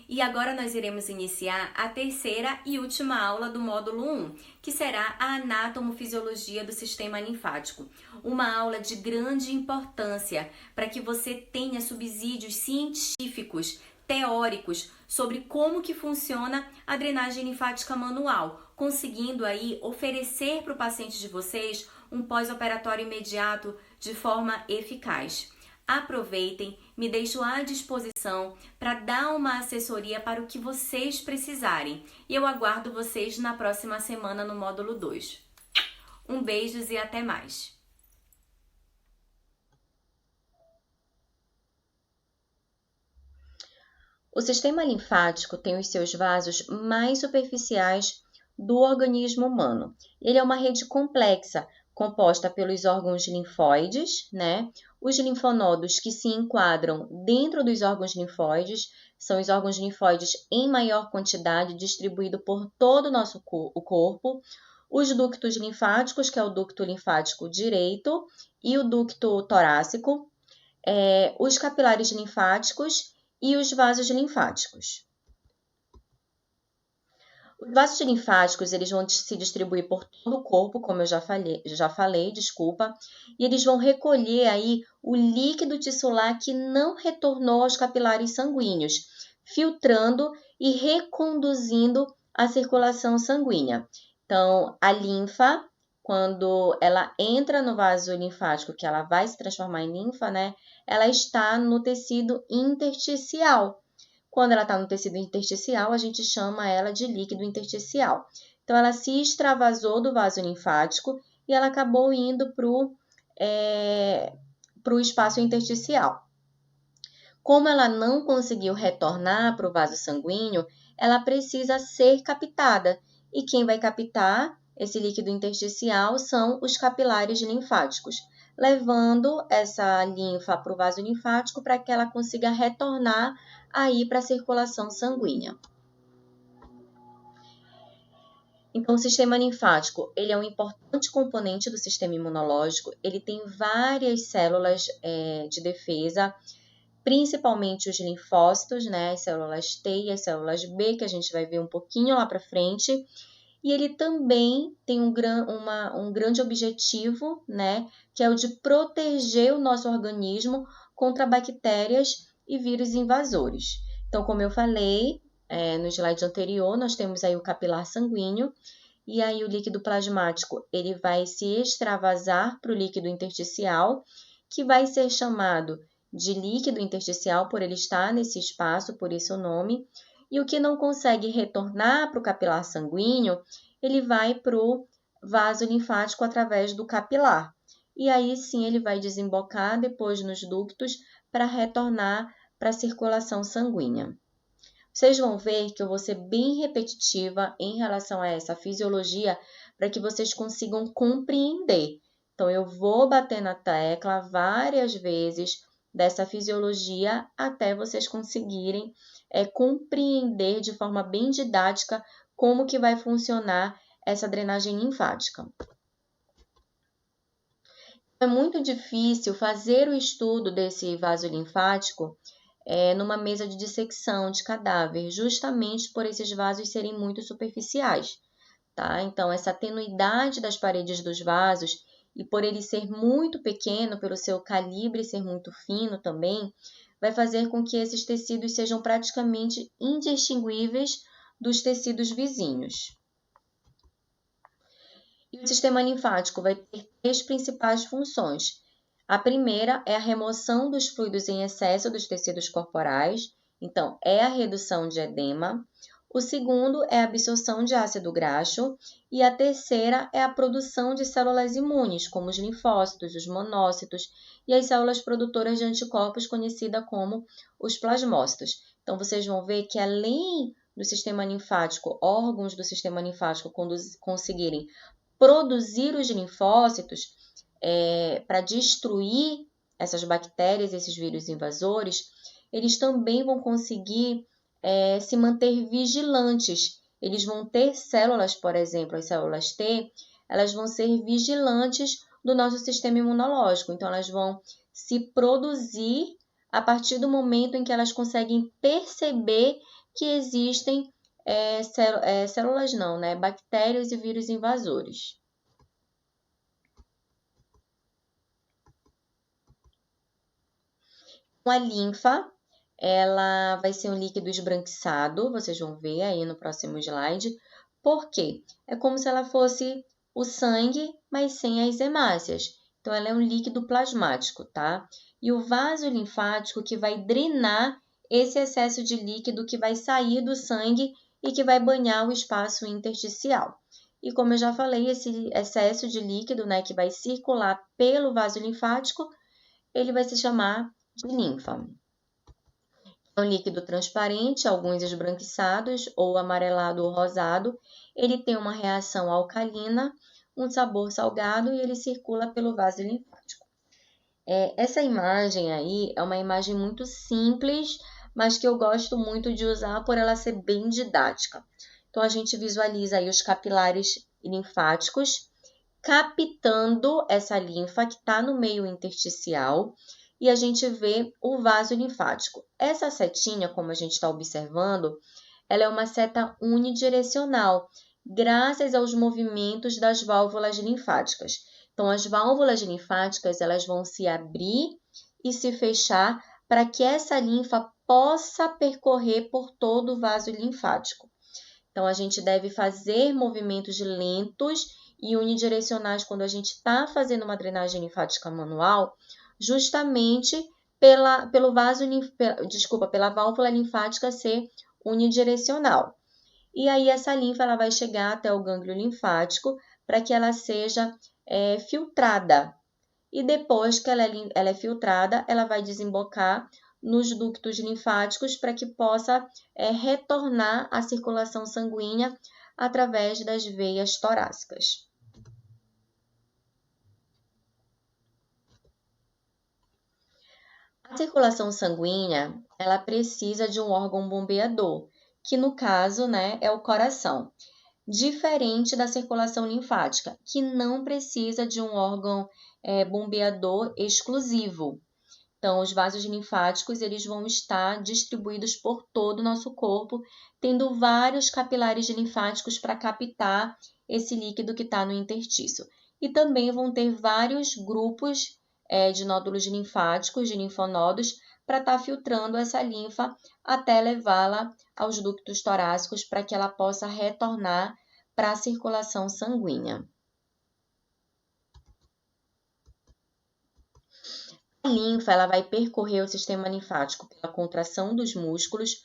E agora nós iremos iniciar a terceira e última aula do módulo 1, que será a anatomofisiologia do sistema linfático. Uma aula de grande importância para que você tenha subsídios científicos, teóricos, sobre como que funciona a drenagem linfática manual, conseguindo aí oferecer para o paciente de vocês um pós-operatório imediato de forma eficaz. Aproveitem, me deixo à disposição para dar uma assessoria para o que vocês precisarem. E eu aguardo vocês na próxima semana no módulo 2. Um beijo e até mais! O sistema linfático tem os seus vasos mais superficiais do organismo humano. Ele é uma rede complexa, composta pelos órgãos linfóides, né? Os linfonodos que se enquadram dentro dos órgãos linfóides, são os órgãos linfóides em maior quantidade, distribuído por todo o nosso corpo. Os ductos linfáticos, que é o ducto linfático direito e o ducto torácico. Os capilares linfáticos e os vasos linfáticos. Os vasos linfáticos, eles vão se distribuir por todo o corpo, como eu já falei, e eles vão recolher aí o líquido tissular que não retornou aos capilares sanguíneos, filtrando e reconduzindo a circulação sanguínea. Então, a linfa, quando ela entra no vaso linfático, que ela vai se transformar em linfa, né? Ela está no tecido intersticial. Quando ela está no tecido intersticial, a gente chama ela de líquido intersticial. Então, ela se extravasou do vaso linfático e ela acabou indo para o espaço intersticial. Como ela não conseguiu retornar para o vaso sanguíneo, ela precisa ser captada. E quem vai captar esse líquido intersticial são os capilares linfáticos, levando essa linfa para o vaso linfático para que ela consiga retornar aí para a circulação sanguínea. Então, o sistema linfático, ele é um importante componente do sistema imunológico, ele tem várias células de defesa, principalmente os linfócitos, né, as células T e as células B, que a gente vai ver um pouquinho lá para frente. E ele também tem um grande objetivo, né, que é o de proteger o nosso organismo contra bactérias e vírus invasores. Então, como eu falei no slide anterior, nós temos aí o capilar sanguíneo, e aí o líquido plasmático ele vai se extravasar para o líquido intersticial, que vai ser chamado de líquido intersticial por ele estar nesse espaço, por isso o nome. E o que não consegue retornar para o capilar sanguíneo, ele vai para o vaso linfático através do capilar. E aí sim ele vai desembocar depois nos ductos para retornar para a circulação sanguínea. Vocês vão ver que eu vou ser bem repetitiva em relação a essa fisiologia para que vocês consigam compreender. Então, eu vou bater na tecla várias vezes dessa fisiologia até vocês conseguirem compreender de forma bem didática como que vai funcionar essa drenagem linfática. É muito difícil fazer o estudo desse vaso linfático numa mesa de dissecção de cadáver, justamente por esses vasos serem muito superficiais, tá? Então, essa tenuidade das paredes dos vasos e por ele ser muito pequeno, pelo seu calibre ser muito fino também, vai fazer com que esses tecidos sejam praticamente indistinguíveis dos tecidos vizinhos. E o sistema linfático vai ter três principais funções. A primeira é a remoção dos fluidos em excesso dos tecidos corporais, então é a redução de edema. O segundo é a absorção de ácido graxo e a terceira é a produção de células imunes, como os linfócitos, os monócitos e as células produtoras de anticorpos, conhecidas como os plasmócitos. Então, vocês vão ver que além do sistema linfático, órgãos do sistema linfático conseguirem produzir os linfócitos para destruir essas bactérias, esses vírus invasores, eles também vão conseguir se manter vigilantes. Eles vão ter células, por exemplo, as células T, elas vão ser vigilantes do nosso sistema imunológico. Então, elas vão se produzir a partir do momento em que elas conseguem perceber que existem células não, né? Bactérias e vírus invasores. A linfa, ela vai ser um líquido esbranquiçado, vocês vão ver aí no próximo slide. Por quê? É como se ela fosse o sangue, mas sem as hemácias. Então, ela é um líquido plasmático, tá? E o vaso linfático que vai drenar esse excesso de líquido que vai sair do sangue e que vai banhar o espaço intersticial. E como eu já falei, esse excesso de líquido, né, que vai circular pelo vaso linfático, ele vai se chamar de linfa. É um líquido transparente, alguns esbranquiçados, ou amarelado ou rosado. Ele tem uma reação alcalina, um sabor salgado e ele circula pelo vaso linfático. Essa imagem aí é uma imagem muito simples, mas que eu gosto muito de usar por ela ser bem didática. Então, a gente visualiza aí os capilares linfáticos captando essa linfa que está no meio intersticial e a gente vê o vaso linfático. Essa setinha, como a gente está observando, ela é uma seta unidirecional, graças aos movimentos das válvulas linfáticas. Então, as válvulas linfáticas elas vão se abrir e se fechar para que essa linfa possa percorrer por todo o vaso linfático. Então, a gente deve fazer movimentos lentos e unidirecionais quando a gente está fazendo uma drenagem linfática manual, justamente pela válvula linfática ser unidirecional. E aí essa linfa ela vai chegar até o gânglio linfático para que ela seja filtrada. E depois que ela é filtrada, ela vai desembocar nos ductos linfáticos para que possa retornar a circulação sanguínea através das veias torácicas. A circulação sanguínea, ela precisa de um órgão bombeador, que no caso, né, é o coração. Diferente da circulação linfática, que não precisa de um órgão bombeador exclusivo. Então, os vasos linfáticos eles vão estar distribuídos por todo o nosso corpo, tendo vários capilares linfáticos para captar esse líquido que está no interstício. E também vão ter vários grupos de nódulos linfáticos, de linfonodos, para estar filtrando essa linfa até levá-la aos ductos torácicos para que ela possa retornar para a circulação sanguínea. A linfa ela vai percorrer o sistema linfático pela contração dos músculos,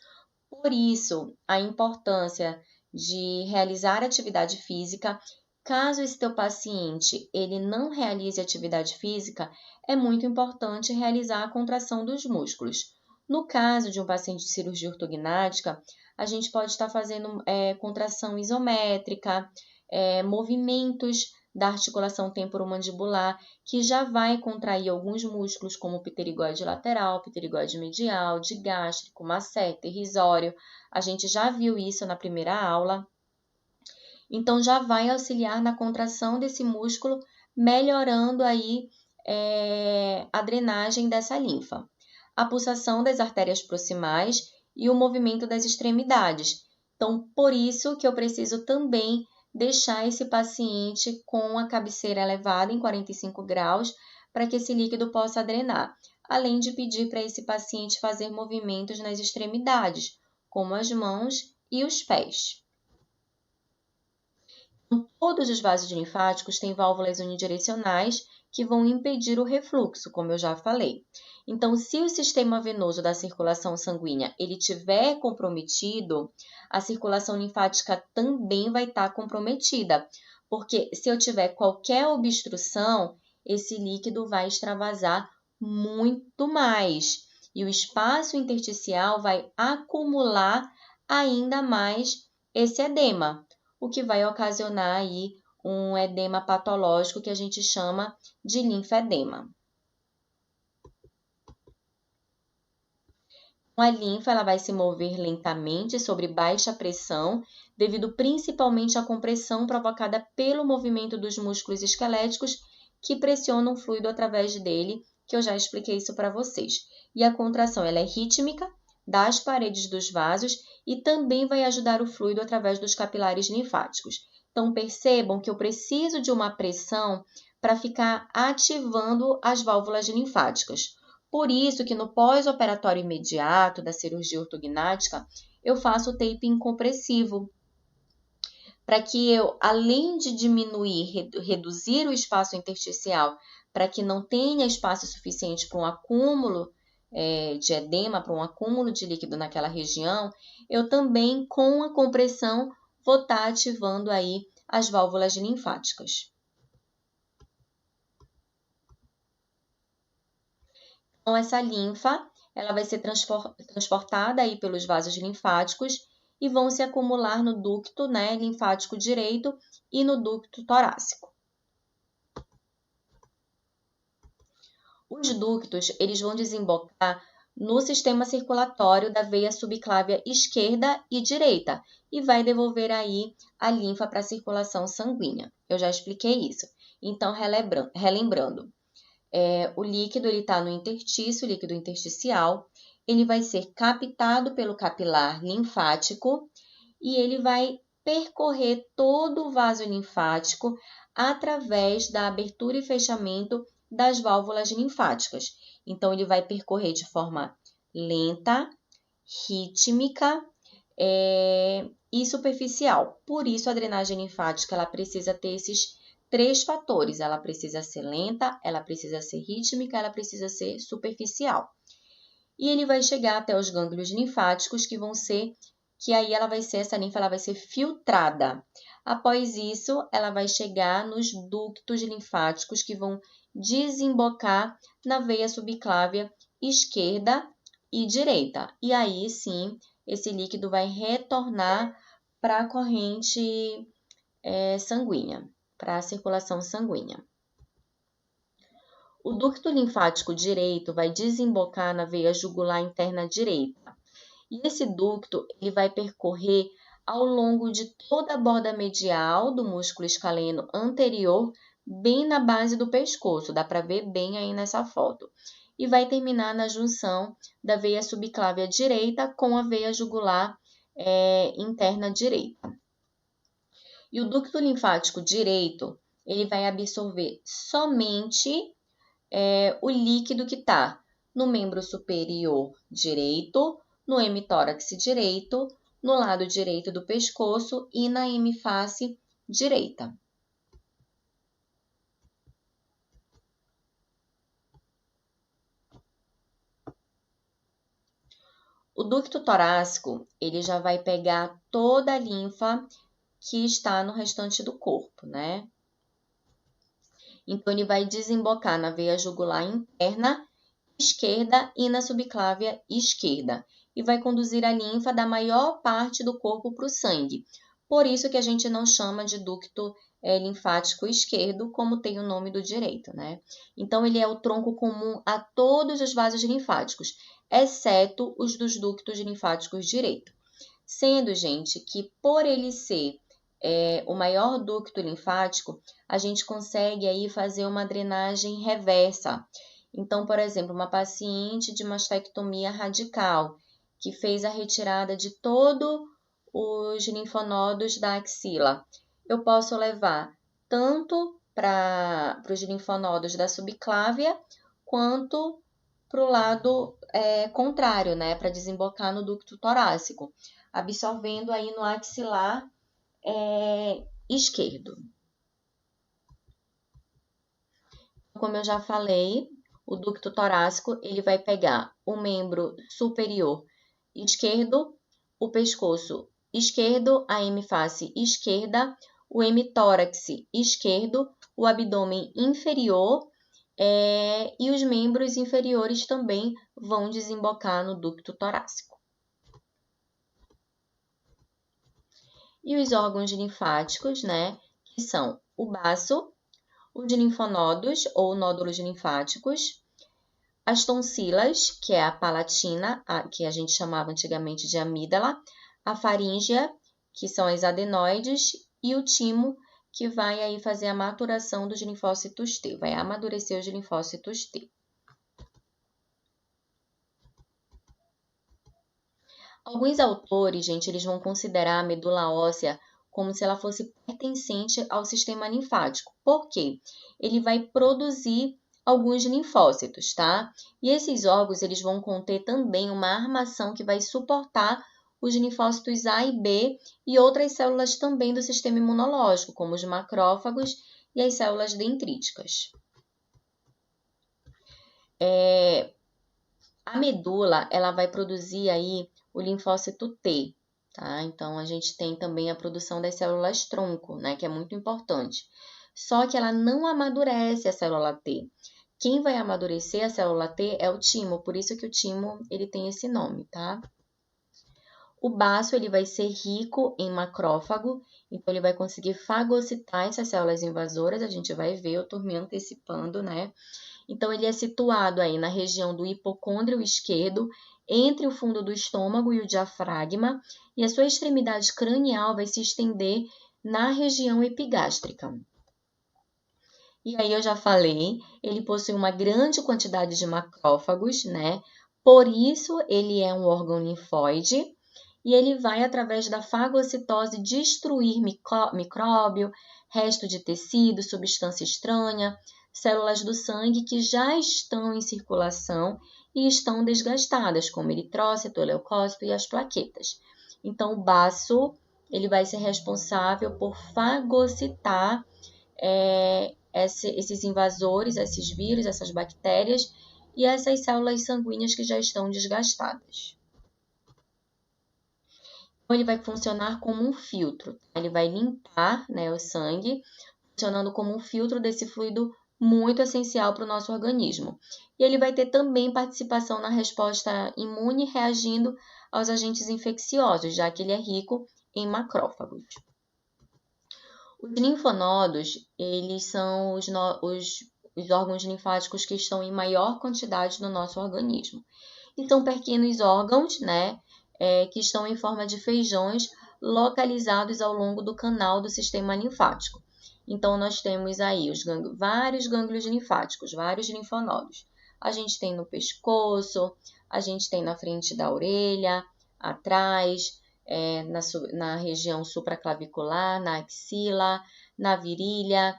por isso a importância de realizar atividade física. Caso esse teu paciente ele não realize atividade física, é muito importante realizar a contração dos músculos. No caso de um paciente de cirurgia ortognática, a gente pode estar fazendo contração isométrica, movimentos da articulação temporomandibular, que já vai contrair alguns músculos, como o pterigóide lateral, pterigóide medial, digástrico, masseter, risório. A gente já viu isso na primeira aula. Então, já vai auxiliar na contração desse músculo, melhorando aí a drenagem dessa linfa. A pulsação das artérias proximais e o movimento das extremidades. Então, por isso que eu preciso também deixar esse paciente com a cabeceira elevada em 45 graus para que esse líquido possa drenar, além de pedir para esse paciente fazer movimentos nas extremidades, como as mãos e os pés. Todos os vasos linfáticos têm válvulas unidirecionais que vão impedir o refluxo, como eu já falei. Então, se o sistema venoso da circulação sanguínea ele estiver comprometido, a circulação linfática também vai estar comprometida, porque se eu tiver qualquer obstrução, esse líquido vai extravasar muito mais e o espaço intersticial vai acumular ainda mais esse edema, o que vai ocasionar aí um edema patológico que a gente chama de linfedema. A linfa ela vai se mover lentamente sobre baixa pressão, devido principalmente à compressão provocada pelo movimento dos músculos esqueléticos que pressionam o fluido através dele que eu já expliquei isso para vocês. E a contração ela é rítmica das paredes dos vasos e também vai ajudar o fluido através dos capilares linfáticos. Então, percebam que eu preciso de uma pressão para ficar ativando as válvulas linfáticas. Por isso que no pós-operatório imediato da cirurgia ortognática, eu faço o taping compressivo, para que eu, além de diminuir, reduzir o espaço intersticial, para que não tenha espaço suficiente para um acúmulo de edema, para um acúmulo de líquido naquela região, eu também, com a compressão, vou estar ativando aí as válvulas linfáticas. Então, essa linfa, ela vai ser transportada aí pelos vasos linfáticos e vão se acumular no ducto, né, linfático direito e no ducto torácico. Os ductos, eles vão desembocar no sistema circulatório da veia subclávia esquerda e direita e vai devolver aí a linfa para a circulação sanguínea. Eu já expliquei isso. Então, relembrando, o líquido está no interstício, líquido intersticial, ele vai ser captado pelo capilar linfático e ele vai percorrer todo o vaso linfático através da abertura e fechamento das válvulas linfáticas. Então, ele vai percorrer de forma lenta, rítmica e superficial. Por isso, a drenagem linfática ela precisa ter esses 3 fatores. Ela precisa ser lenta, ela precisa ser rítmica, ela precisa ser superficial. E ele vai chegar até os gânglios linfáticos, essa linfa ela vai ser filtrada. Após isso, ela vai chegar nos ductos linfáticos que vão desembocar na veia subclávia esquerda e direita. E aí, sim, esse líquido vai retornar para a corrente sanguínea, para a circulação sanguínea. O ducto linfático direito vai desembocar na veia jugular interna direita. E esse ducto ele vai percorrer ao longo de toda a borda medial do músculo escaleno anterior, bem na base do pescoço, dá para ver bem aí nessa foto. E vai terminar na junção da veia subclávia direita com a veia jugular interna direita. E o ducto linfático direito, ele vai absorver somente o líquido que está no membro superior direito, no hemitórax direito, no lado direito do pescoço e na hemiface direita. O ducto torácico, ele já vai pegar toda a linfa que está no restante do corpo, né? Então, ele vai desembocar na veia jugular interna esquerda e na subclávia esquerda e vai conduzir a linfa da maior parte do corpo para o sangue. Por isso que a gente não chama de ducto linfático esquerdo, como tem o nome do direito, né? Então, ele é o tronco comum a todos os vasos linfáticos, exceto os dos ductos linfáticos direito. Sendo, gente, que por ele ser o maior ducto linfático, a gente consegue aí fazer uma drenagem reversa. Então, por exemplo, uma paciente de mastectomia radical, que fez a retirada de todos os linfonodos da axila, eu posso levar tanto para os linfonodos da subclávia, quanto para o lado contrário, né, para desembocar no ducto torácico, absorvendo aí no axilar esquerdo. Como eu já falei, o ducto torácico ele vai pegar o membro superior esquerdo, o pescoço esquerdo, a hemiface esquerda, o hemitórax esquerdo, o abdômen inferior e os membros inferiores também vão desembocar no ducto torácico. E os órgãos linfáticos, né, que são o baço, os linfonodos ou nódulos linfáticos, as tonsilas, que é a palatina, que a gente chamava antigamente de amígdala, a faríngea, que são as adenoides, e o timo, que vai aí fazer a maturação dos linfócitos T, vai amadurecer os linfócitos T. Alguns autores, gente, eles vão considerar a medula óssea como se ela fosse pertencente ao sistema linfático. Por quê? Ele vai produzir alguns linfócitos, tá? E esses órgãos, eles vão conter também uma armação que vai suportar os linfócitos A e B e outras células também do sistema imunológico, como os macrófagos e as células dendríticas. A medula, ela vai produzir aí o linfócito T, tá? Então, a gente tem também a produção das células tronco, né? Que é muito importante. Só que ela não amadurece a célula T. Quem vai amadurecer a célula T é o timo, por isso que o timo, ele tem esse nome, tá? O baço, ele vai ser rico em macrófago, então ele vai conseguir fagocitar essas células invasoras, a gente vai ver, eu tô me antecipando, né? Então, ele é situado aí na região do hipocôndrio esquerdo, entre o fundo do estômago e o diafragma, e a sua extremidade cranial vai se estender na região epigástrica. E aí, eu já falei, ele possui uma grande quantidade de macrófagos, né? Por isso, ele é um órgão linfóide, e ele vai, através da fagocitose, destruir micróbio, resto de tecido, substância estranha, células do sangue que já estão em circulação e estão desgastadas, como eritrócito, leucócito e as plaquetas. Então, o baço, ele vai ser responsável por fagocitar esses invasores, esses vírus, essas bactérias e essas células sanguíneas que já estão desgastadas. Então, ele vai funcionar como um filtro. Ele vai limpar, né, o sangue, funcionando como um filtro desse fluido muito essencial para o nosso organismo. E ele vai ter também participação na resposta imune, reagindo aos agentes infecciosos, já que ele é rico em macrófagos. Os linfonodos, eles são os órgãos linfáticos que estão em maior quantidade no nosso organismo. E são pequenos órgãos, né, que estão em forma de feijões localizados ao longo do canal do sistema linfático. Então, nós temos aí vários gânglios linfáticos, vários linfonodos. A gente tem no pescoço, a gente tem na frente da orelha, atrás, na região supraclavicular, na axila, na virilha,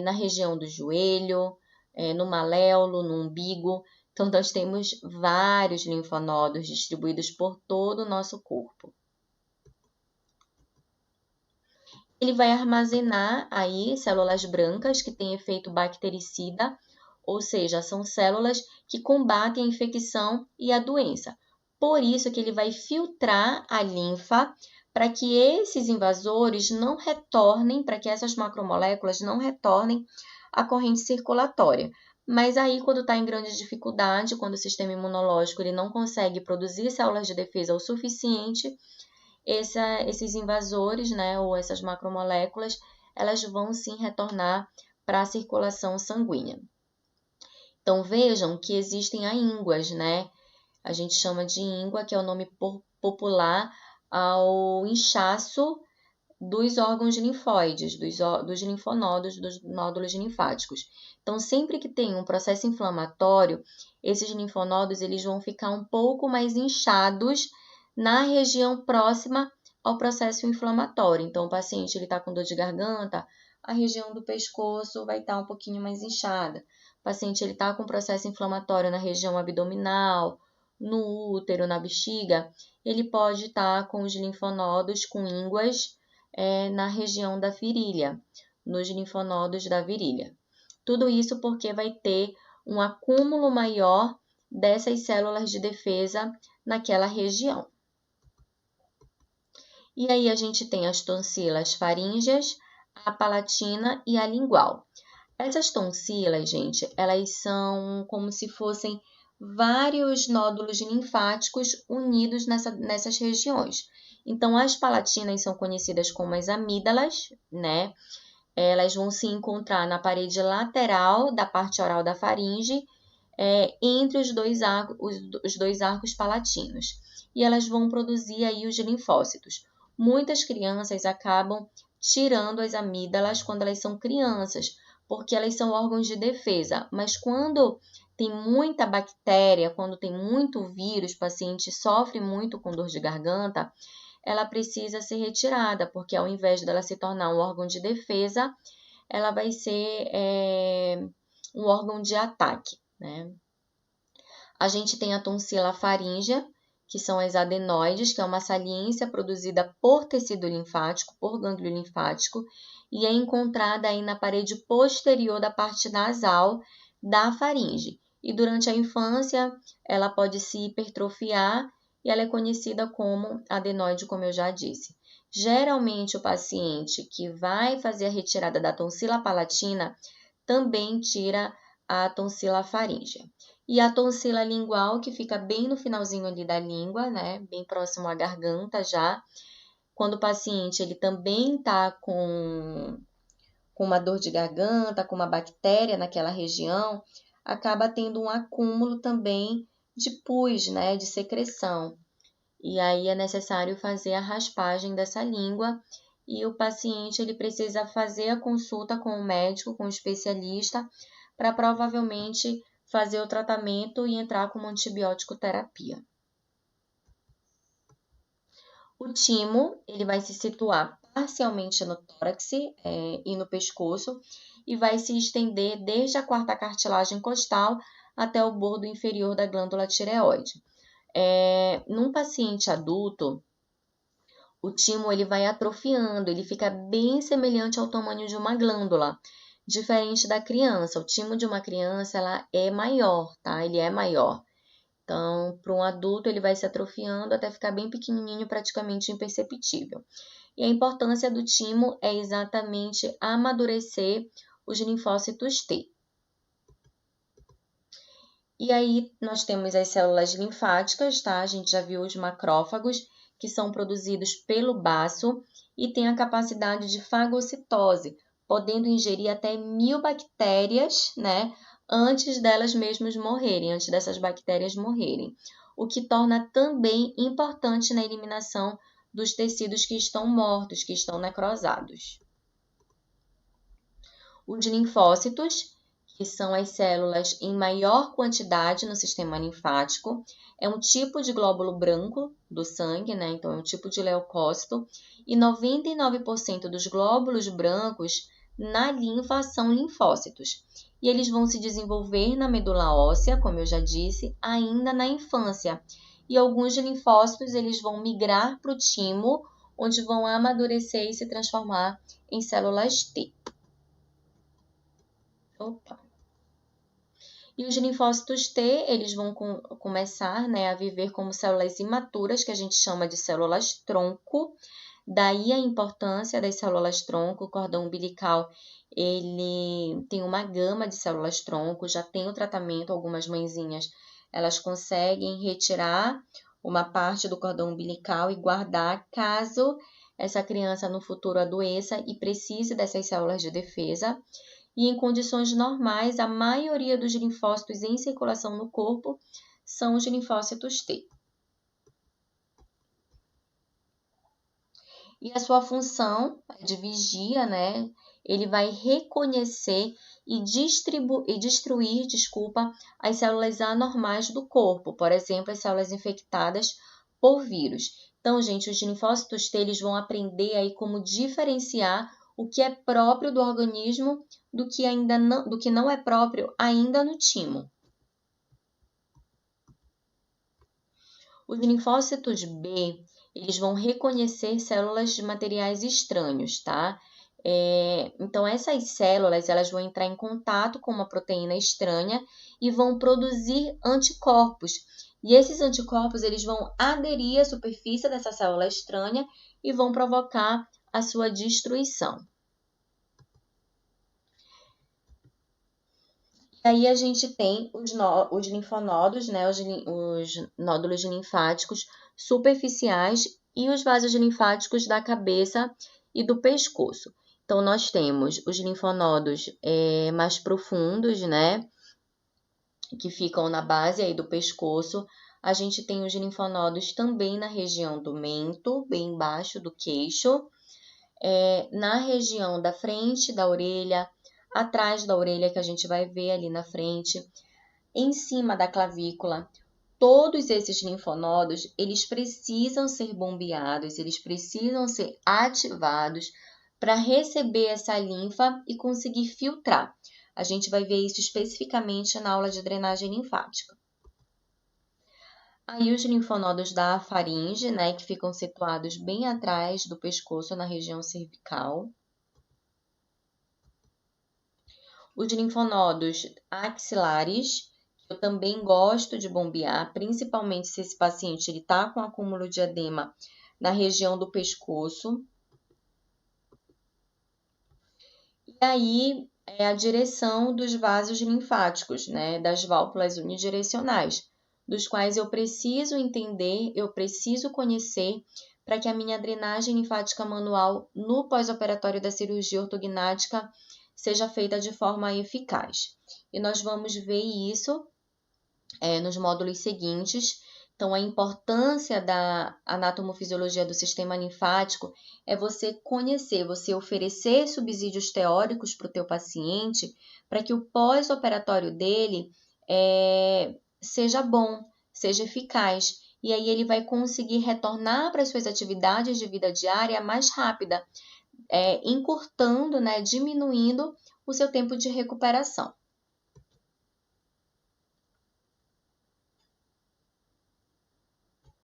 na região do joelho, no maléolo, no umbigo. Então, nós temos vários linfonodos distribuídos por todo o nosso corpo. Ele vai armazenar aí células brancas que têm efeito bactericida, ou seja, são células que combatem a infecção e a doença. Por isso que ele vai filtrar a linfa para que esses invasores não retornem, para que essas macromoléculas não retornem à corrente circulatória. Mas aí, quando está em grande dificuldade, quando o sistema imunológico ele não consegue produzir células de defesa o suficiente, esses invasores, né, ou essas macromoléculas, elas vão sim retornar para a circulação sanguínea. Então, vejam que existem as ínguas, né? A gente chama de íngua, que é o nome popular ao inchaço dos órgãos linfóides, dos linfonodos, dos nódulos linfáticos. Então, sempre que tem um processo inflamatório, esses linfonodos eles vão ficar um pouco mais inchados na região próxima ao processo inflamatório. Então, o paciente está com dor de garganta, a região do pescoço vai estar um pouquinho mais inchada. O paciente está com processo inflamatório na região abdominal, no útero, na bexiga, ele pode estar com os linfonodos, com ínguas, na região da virilha, nos linfonodos da virilha. Tudo isso porque vai ter um acúmulo maior dessas células de defesa naquela região. E aí a gente tem as tonsilas faríngeas, a palatina e a lingual. Essas tonsilas, gente, elas são como se fossem vários nódulos linfáticos unidos nessas regiões. Então, as palatinas são conhecidas como as amígdalas, né? Elas vão se encontrar na parede lateral da parte oral da faringe, entre os dois arcos palatinos. E elas vão produzir aí os linfócitos. Muitas crianças acabam tirando as amígdalas quando elas são crianças, porque elas são órgãos de defesa. Mas quando tem muita bactéria, quando tem muito vírus, o paciente sofre muito com dor de garganta, ela precisa ser retirada, porque ao invés dela se tornar um órgão de defesa, ela vai ser um órgão de ataque, né? A gente tem a tonsila faríngea, que são as adenoides, que é uma saliência produzida por tecido linfático, por gânglio linfático, e é encontrada aí na parede posterior da parte nasal da faringe. E durante a infância, ela pode se hipertrofiar e ela é conhecida como adenoide, como eu já disse. Geralmente, o paciente que vai fazer a retirada da tonsila palatina também tira a tonsila faríngea. E a tonsila lingual, que fica bem no finalzinho ali da língua, né? Bem próximo à garganta já. Quando o paciente ele também está com uma dor de garganta, com uma bactéria naquela região, acaba tendo um acúmulo também de pus, né? De secreção. E aí é necessário fazer a raspagem dessa língua e o paciente ele precisa fazer a consulta com o médico, com o especialista, para provavelmente fazer o tratamento e entrar com uma antibiótico terapia. O timo, ele vai se situar parcialmente no tórax e no pescoço e vai se estender desde a quarta cartilagem costal até o bordo inferior da glândula tireoide. Num paciente adulto, o timo ele vai atrofiando, ele fica bem semelhante ao tamanho de uma glândula, diferente da criança. O timo de uma criança ela é maior, tá? Ele é maior. Então, para um adulto, ele vai se atrofiando até ficar bem pequenininho, praticamente imperceptível. E a importância do timo é exatamente amadurecer os linfócitos T. E aí, nós temos as células linfáticas, tá? A gente já viu os macrófagos, que são produzidos pelo baço e têm a capacidade de fagocitose, podendo ingerir até 1000 bactérias, né? Antes delas mesmas morrerem, antes dessas bactérias morrerem. O que torna também importante na eliminação dos tecidos que estão mortos, que estão necrosados. Os linfócitos, que são as células em maior quantidade no sistema linfático, é um tipo de glóbulo branco do sangue, né? Então, é um tipo de leucócito, e 99% dos glóbulos brancos na linfa são linfócitos. E eles vão se desenvolver na medula óssea, como eu já disse, ainda na infância. E alguns linfócitos eles vão migrar para o timo, onde vão amadurecer e se transformar em células T. E os linfócitos T, eles vão começar, né, a viver como células imaturas, que a gente chama de células tronco. Daí a importância das células tronco. O cordão umbilical, ele tem uma gama de células tronco, já tem o tratamento, algumas mãezinhas, elas conseguem retirar uma parte do cordão umbilical e guardar caso essa criança no futuro adoeça e precise dessas células de defesa. E em condições normais, a maioria dos linfócitos em circulação no corpo são os linfócitos T. E a sua função é de vigia, né? Ele vai reconhecer e destruir, as células anormais do corpo, por exemplo, as células infectadas por vírus. Então, gente, os linfócitos T eles vão aprender aí como diferenciar o que é próprio do organismo do que não é próprio ainda no timo. Os linfócitos B, eles vão reconhecer células de materiais estranhos, tá? Então, essas células, elas vão entrar em contato com uma proteína estranha e vão produzir anticorpos. E esses anticorpos, eles vão aderir à superfície dessa célula estranha e vão provocar a sua destruição. E aí a gente tem os linfonodos, né, os nódulos linfáticos superficiais e os vasos linfáticos da cabeça e do pescoço. Então, nós temos os linfonodos mais profundos, né, que ficam na base aí do pescoço. A gente tem os linfonodos também na região do mento, bem embaixo do queixo, na região da frente da orelha, atrás da orelha, que a gente vai ver ali na frente, em cima da clavícula. Todos esses linfonodos, eles precisam ser bombeados, eles precisam ser ativados para receber essa linfa e conseguir filtrar. A gente vai ver isso especificamente na aula de drenagem linfática. Aí os linfonodos da faringe, né, que ficam situados bem atrás do pescoço, na região cervical. Os linfonodos axilares, que eu também gosto de bombear, principalmente se esse paciente está com acúmulo de edema na região do pescoço. E aí é a direção dos vasos linfáticos, né, das válvulas unidirecionais, dos quais eu preciso entender, eu preciso conhecer para que a minha drenagem linfática manual no pós-operatório da cirurgia ortognática seja feita de forma eficaz. E nós vamos ver isso nos módulos seguintes. Então, a importância da anatomofisiologia do sistema linfático é você conhecer, você oferecer subsídios teóricos para o teu paciente, para que o pós-operatório dele seja bom, seja eficaz. E aí ele vai conseguir retornar para as suas atividades de vida diária mais rápida, encurtando, né, diminuindo o seu tempo de recuperação.